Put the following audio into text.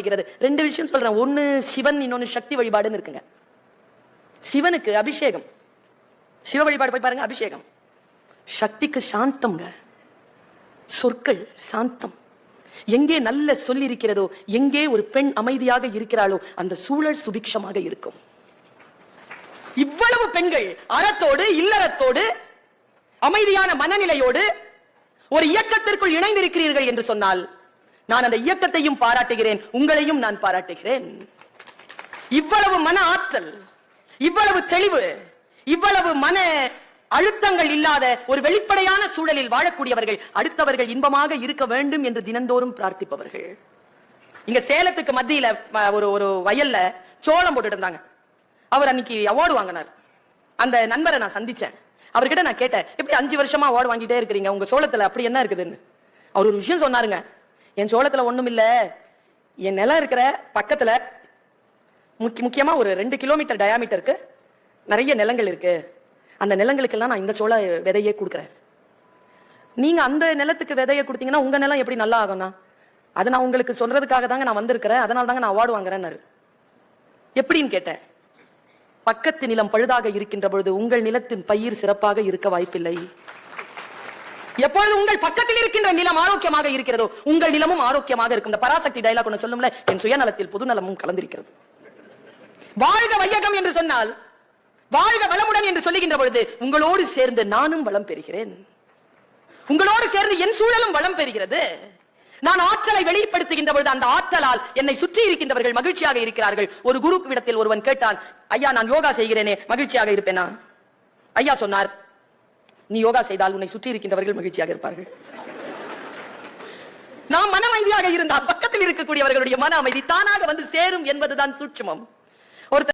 ஆரம்பிக்கிறது. ரெண்டு விஷயம் சொல்றேன். ஒன்னு சிவன், இன்னொன்னு சக்தி வழிபாடுன்னு இருக்குங்க. சிவனுக்கு அபிஷேகம், சிவ வழிபாடு போய் பாருங்க, அபிஷேகம். சக்திக்கு சாந்தம்ங்க, சொற்கள் சாந்தம். எங்கே நல்ல சொல் இருக்கிறதோ, எங்கே ஒரு பெண் அமைதியாக இருக்கிறாளோ, அந்த சூழல் சுபிக்ஷமாக இருக்கும். இவ்வளவு பெண்கள் அறத்தோடு இல்லறத்தோடு அமைதியான மனநிலையோடு ஒரு இயக்கத்திற்குள் இணைந்திருக்கிறீர்கள் என்று சொன்னால், நான் அந்த இயக்கத்தையும் பாராட்டுகிறேன், உங்களையும் நான் பாராட்டுகிறேன். இவ்வளவு மன ஆற்றல், இவ்வளவு தெளிவு, இவ்வளவு மன அழுத்தங்கள் இல்லாத ஒரு வெளிப்படையான சூழலில் வாழக்கூடியவர்கள், அடுத்தவர்கள் இன்பமாக இருக்க வேண்டும் என்று தினந்தோறும் பிரார்த்திப்பவர்கள். இங்க சேலத்துக்கு மத்தியில ஒரு வயல்ல சோளம் போட்டுட்டு இருந்தாங்க. அவர் அன்னைக்கு அவார்டு வாங்கினார். அந்த நண்பரை நான் சந்திச்சேன். அவர்கிட்ட நான் கேட்டேன், எப்படி 5 வருஷமா அவார்டு வாங்கிட்டே இருக்கிறீங்க, உங்க சோளத்துல அப்படி என்ன இருக்குதுன்னு. அவர் ஒரு விஷயம் சொன்னாருங்க. என் சோளத்துல ஒண்ணும் இல்ல, என் நிலம் இருக்கிற பக்கத்துல முக்கியமா ஒரு 2 கிலோமீட்டர் டயாமீட்டருக்கு நிறைய நிலங்கள் இருக்கு. அந்த நிலங்களுக்கெல்லாம் நான் இந்த சோள விதையே கொடுக்குறேன். நீங்க அந்த நிலத்துக்கு விதையை கொடுத்தீங்கன்னா உங்க நிலம் எப்படி நல்லா ஆகும்னா, அதை நான் உங்களுக்கு சொல்றதுக்காக தாங்க நான் வந்திருக்கிறேன், அதனால தாங்க நான் அவார்டு வாங்குறேன்னு. எப்படின்னு கேட்டேன். பக்கத்து நிலம் பழுதாக இருக்கின்ற பொழுது உங்கள் நிலத்தின் பயிர் சிறப்பாக இருக்க வாய்ப்பில்லை. எப்பொழுது உங்கள் பக்கத்தில் இருக்கின்ற நிலம் ஆரோக்கியமாக இருக்கிறதோ, உங்கள் நிலமும் ஆரோக்கியமாக இருக்கும். இந்த பராசக்தி டயலாக் ஒன்று சொல்லும்ல, என் சுயநலத்தில் பொதுநலமும் கலந்திருக்கிறது. வாழ்க வையகம் என்று சொன்னால், வாழ்க வளமுடன் என்று சொல்லுகின்ற பொழுது, உங்களோடு சேர்ந்து நானும் வளம் பெறுகிறேன், உங்களோடு சேர்ந்து என் சூழலும் வளம் பெறுகிறது. நான் ஆற்றலை வெளிப்படுத்துகின்ற பொழுது அந்த ஆற்றலால் என்னை சுற்றி இருக்கின்றவர்கள் மகிழ்ச்சியாக இருக்கிறார்கள். ஒரு குரு இடத்தில் ஒருவன் கேட்டான், ஐயா நான் யோகா செய்கிறேனே மகிழ்ச்சியாக இருப்பேனா? ஐயா சொன்னார், நீ யோகா செய்தால் உன்னை சுற்றி இருக்கின்றவர்கள் மகிழ்ச்சியாக இருப்பார்கள். நாம் மன அமைதியாக இருந்தால் பக்கத்தில் இருக்கக்கூடியவர்களுடைய மன அமைதி தானாக வந்து சேரும் என்பதுதான் சூட்சுமம். ஒருத்தர்